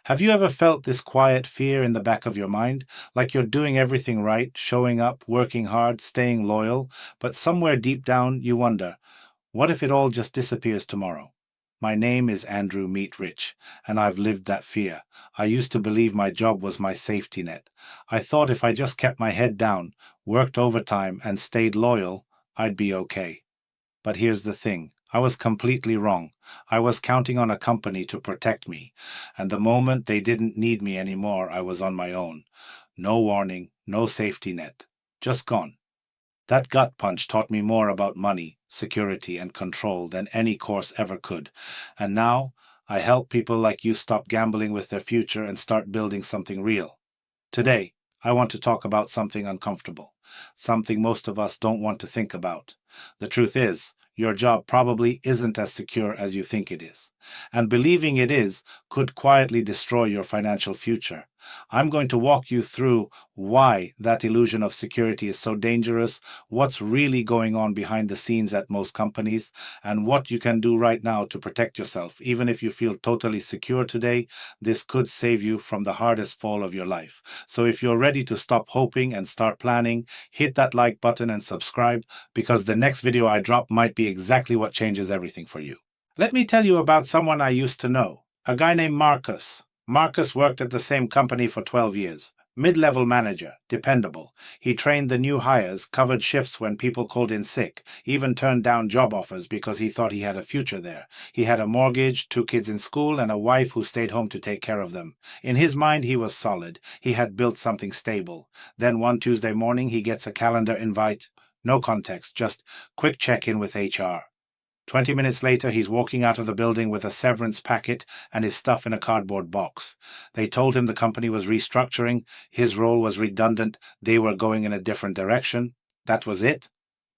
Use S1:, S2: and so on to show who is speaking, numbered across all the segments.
S1: Have you ever felt this quiet fear in the back of your mind, like you're doing everything right, showing up, working hard, staying loyal, but somewhere deep down you wonder, what if it all just disappears tomorrow? My name is Andrew Meet Rich, and I've lived that fear. I used to believe my job was my safety net. I thought if I just kept my head down, worked overtime, and stayed loyal, I'd be okay. But here's the thing. I was completely wrong. I was counting on a company to protect me, and the moment they didn't need me anymore, I was on my own. No warning, no safety net. Just gone. That gut punch taught me more about money, security, and control than any course ever could. And now, I help people like you stop gambling with their future and start building something real. Today, I want to talk about something uncomfortable, something most of us don't want to think about. The truth is, your job probably isn't as secure as you think it is, and believing it is could quietly destroy your financial future. I'm going to walk you through why that illusion of security is so dangerous, what's really going on behind the scenes at most companies, and what you can do right now to protect yourself. Even if you feel totally secure today, this could save you from the hardest fall of your life. So if you're ready to stop hoping and start planning, hit that like button and subscribe, because the next video I drop might be exactly what changes everything for you. Let me tell you about someone I used to know, a guy named Marcus. Marcus worked at the same company for 12 years. Mid-level manager, dependable. He trained the new hires, covered shifts when people called in sick, even turned down job offers because he thought he had a future there. He had a mortgage, 2 kids in school, and a wife who stayed home to take care of them. In his mind, he was solid. He had built something stable. Then one Tuesday morning, he gets a calendar invite. No context, just quick check-in with HR. 20 minutes later, he's walking out of the building with a severance packet and his stuff in a cardboard box. They told him the company was restructuring, his role was redundant, they were going in a different direction. That was it.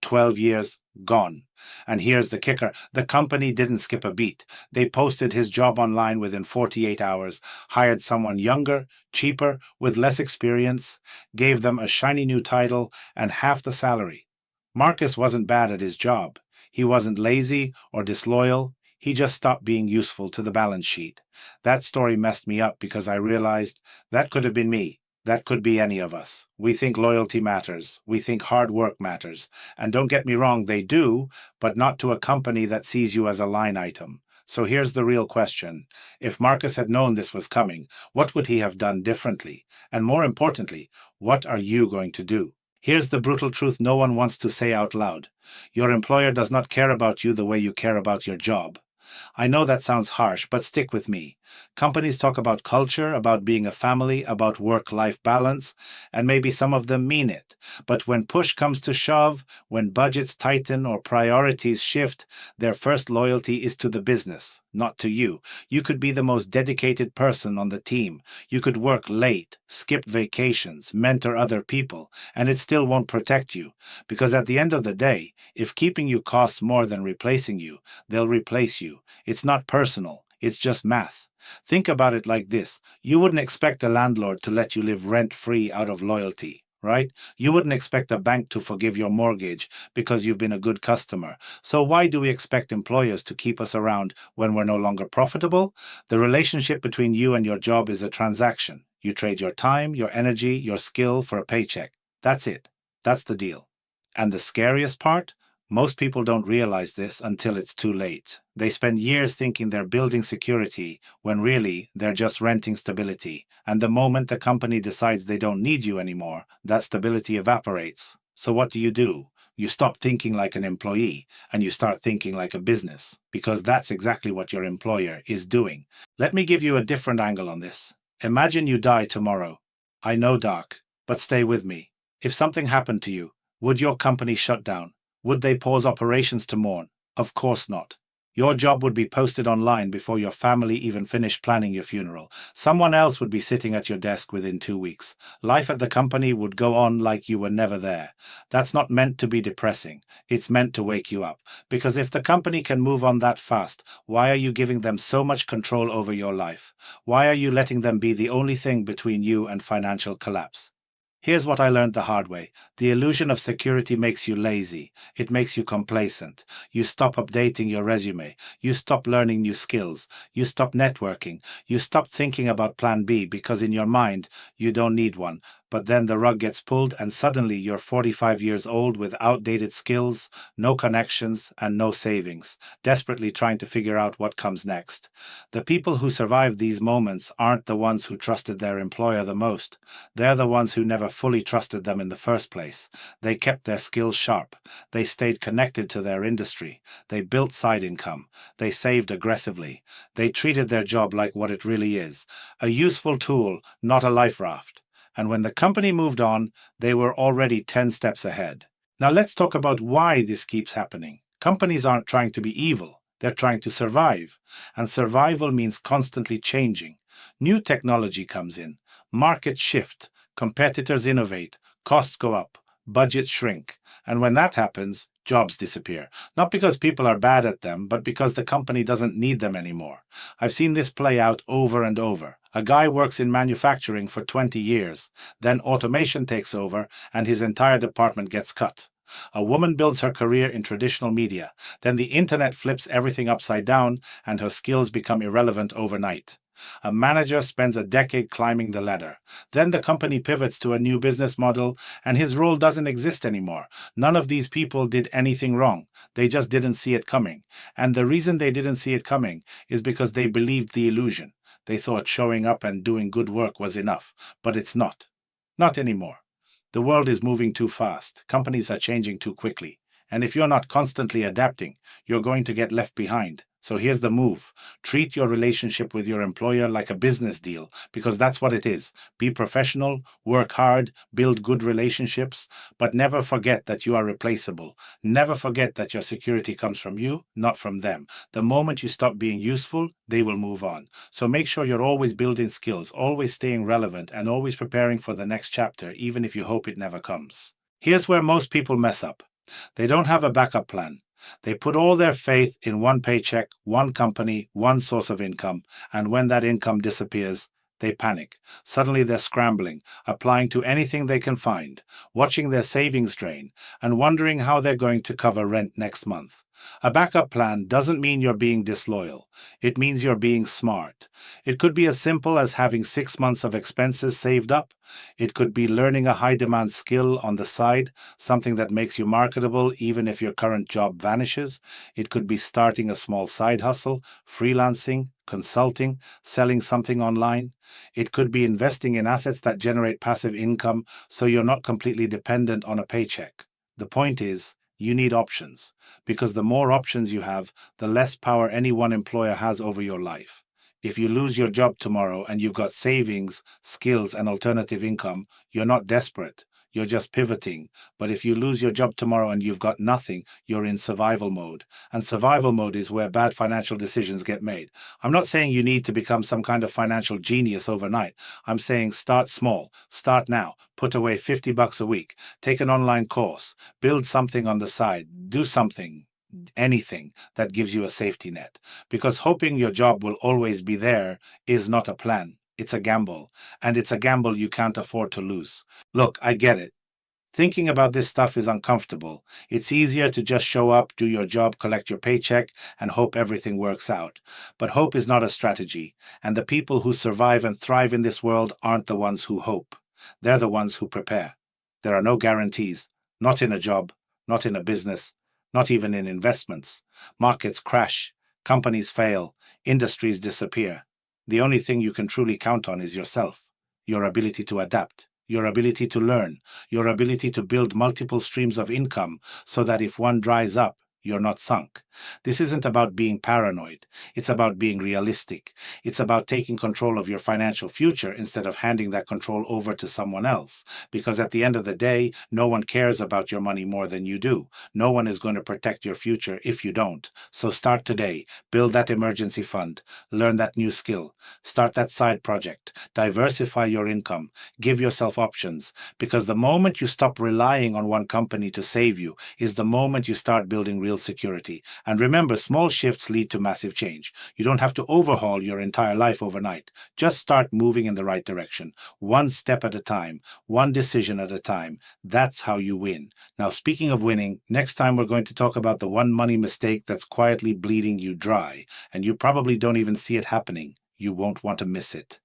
S1: 12 years gone. And here's the kicker. The company didn't skip a beat. They posted his job online within 48 hours, hired someone younger, cheaper, with less experience, gave them a shiny new title and half the salary. Marcus wasn't bad at his job. He wasn't lazy or disloyal. He just stopped being useful to the balance sheet. That story messed me up because I realized that could have been me. That could be any of us. We think loyalty matters. We think hard work matters. And don't get me wrong, they do, but not to a company that sees you as a line item. So here's the real question. If Marcus had known this was coming, what would he have done differently? And more importantly, what are you going to do? Here's the brutal truth no one wants to say out loud. Your employer does not care about you the way you care about your job. I know that sounds harsh, but stick with me. Companies talk about culture, about being a family, about work-life balance, and maybe some of them mean it. But when push comes to shove, when budgets tighten or priorities shift, their first loyalty is to the business, not to you. You could be the most dedicated person on the team. You could work late, skip vacations, mentor other people, and it still won't protect you. Because at the end of the day, if keeping you costs more than replacing you, they'll replace you. It's not personal, it's just math. Think about it like this. You wouldn't expect a landlord to let you live rent-free out of loyalty, right? You wouldn't expect a bank to forgive your mortgage because you've been a good customer. So why do we expect employers to keep us around when we're no longer profitable? The relationship between you and your job is a transaction. You trade your time, your energy, your skill for a paycheck. That's it. That's the deal. And the scariest part? Most people don't realize this until it's too late. They spend years thinking they're building security when really they're just renting stability. And the moment the company decides they don't need you anymore, that stability evaporates. So what do? You stop thinking like an employee and you start thinking like a business, because that's exactly what your employer is doing. Let me give you a different angle on this. Imagine you die tomorrow. I know, Doc, but stay with me. If something happened to you, would your company shut down? Would they pause operations to mourn? Of course not. Your job would be posted online before your family even finished planning your funeral. Someone else would be sitting at your desk within 2 weeks. Life at the company would go on like you were never there. That's not meant to be depressing. It's meant to wake you up. Because if the company can move on that fast, why are you giving them so much control over your life? Why are you letting them be the only thing between you and financial collapse? Here's what I learned the hard way. The illusion of security makes you lazy. It makes you complacent. You stop updating your resume. You stop learning new skills. You stop networking. You stop thinking about plan B because in your mind, you don't need one. But then the rug gets pulled and suddenly you're 45 years old with outdated skills, no connections, and no savings, desperately trying to figure out what comes next. The people who survive these moments aren't the ones who trusted their employer the most. They're the ones who never fully trusted them in the first place. They kept their skills sharp. They stayed connected to their industry. They built side income. They saved aggressively. They treated their job like what it really is, a useful tool, not a life raft. And when the company moved on, they were already 10 steps ahead. Now let's talk about why this keeps happening. Companies aren't trying to be evil. They're trying to survive. And survival means constantly changing. New technology comes in. Markets shift. Competitors innovate. Costs go up. Budgets shrink. And when that happens, jobs disappear. Not because people are bad at them, but because the company doesn't need them anymore. I've seen this play out over and over. A guy works in manufacturing for 20 years. Then automation takes over and his entire department gets cut. A woman builds her career in traditional media. Then the internet flips everything upside down and her skills become irrelevant overnight. A manager spends a decade climbing the ladder. Then the company pivots to a new business model and his role doesn't exist anymore. None of these people did anything wrong. They just didn't see it coming. And the reason they didn't see it coming is because they believed the illusion. They thought showing up and doing good work was enough, but it's not. Not anymore. The world is moving too fast. Companies are changing too quickly. And if you're not constantly adapting, you're going to get left behind. So here's the move. Treat your relationship with your employer like a business deal, because that's what it is. Be professional, work hard, build good relationships, but never forget that you are replaceable. Never forget that your security comes from you, not from them. The moment you stop being useful, they will move on. So make sure you're always building skills, always staying relevant, and always preparing for the next chapter, even if you hope it never comes. Here's where most people mess up. They don't have a backup plan. They put all their faith in one paycheck, one company, one source of income, and when that income disappears, they panic. Suddenly they're scrambling, applying to anything they can find, watching their savings drain, and wondering how they're going to cover rent next month. A backup plan doesn't mean you're being disloyal. It means you're being smart. It could be as simple as having 6 months of expenses saved up. It could be learning a high-demand skill on the side, something that makes you marketable even if your current job vanishes. It could be starting a small side hustle, freelancing, consulting, selling something online. It could be investing in assets that generate passive income so you're not completely dependent on a paycheck. The point is, you need options, because the more options you have, the less power any one employer has over your life. If you lose your job tomorrow and you've got savings, skills, and alternative income, you're not desperate. You're just pivoting. But if you lose your job tomorrow and you've got nothing, you're in survival mode. And survival mode is where bad financial decisions get made. I'm not saying you need to become some kind of financial genius overnight. I'm saying start small. Start now. Put away $50 a week. Take an online course. Build something on the side. Do something. Anything that gives you a safety net. Because hoping your job will always be there is not a plan. It's a gamble. And it's a gamble you can't afford to lose. Look, I get it. Thinking about this stuff is uncomfortable. It's easier to just show up, do your job, collect your paycheck, and hope everything works out. But hope is not a strategy. And the people who survive and thrive in this world aren't the ones who hope. They're the ones who prepare. There are no guarantees. Not in a job, not in a business, not even in investments. Markets crash, companies fail, industries disappear. The only thing you can truly count on is yourself, your ability to adapt, your ability to learn, your ability to build multiple streams of income so that if one dries up, you're not sunk. This isn't about being paranoid. It's about being realistic. It's about taking control of your financial future instead of handing that control over to someone else. Because at the end of the day, no one cares about your money more than you do. No one is going to protect your future if you don't. So start today. Build that emergency fund. Learn that new skill. Start that side project. Diversify your income. Give yourself options. Because the moment you stop relying on one company to save you is the moment you start building real security. And remember, small shifts lead to massive change. You don't have to overhaul your entire life overnight. Just start moving in the right direction, one step at a time, one decision at a time. That's how you win. Now, speaking of winning, next time we're going to talk about the one money mistake that's quietly bleeding you dry, and you probably don't even see it happening. You won't want to miss it.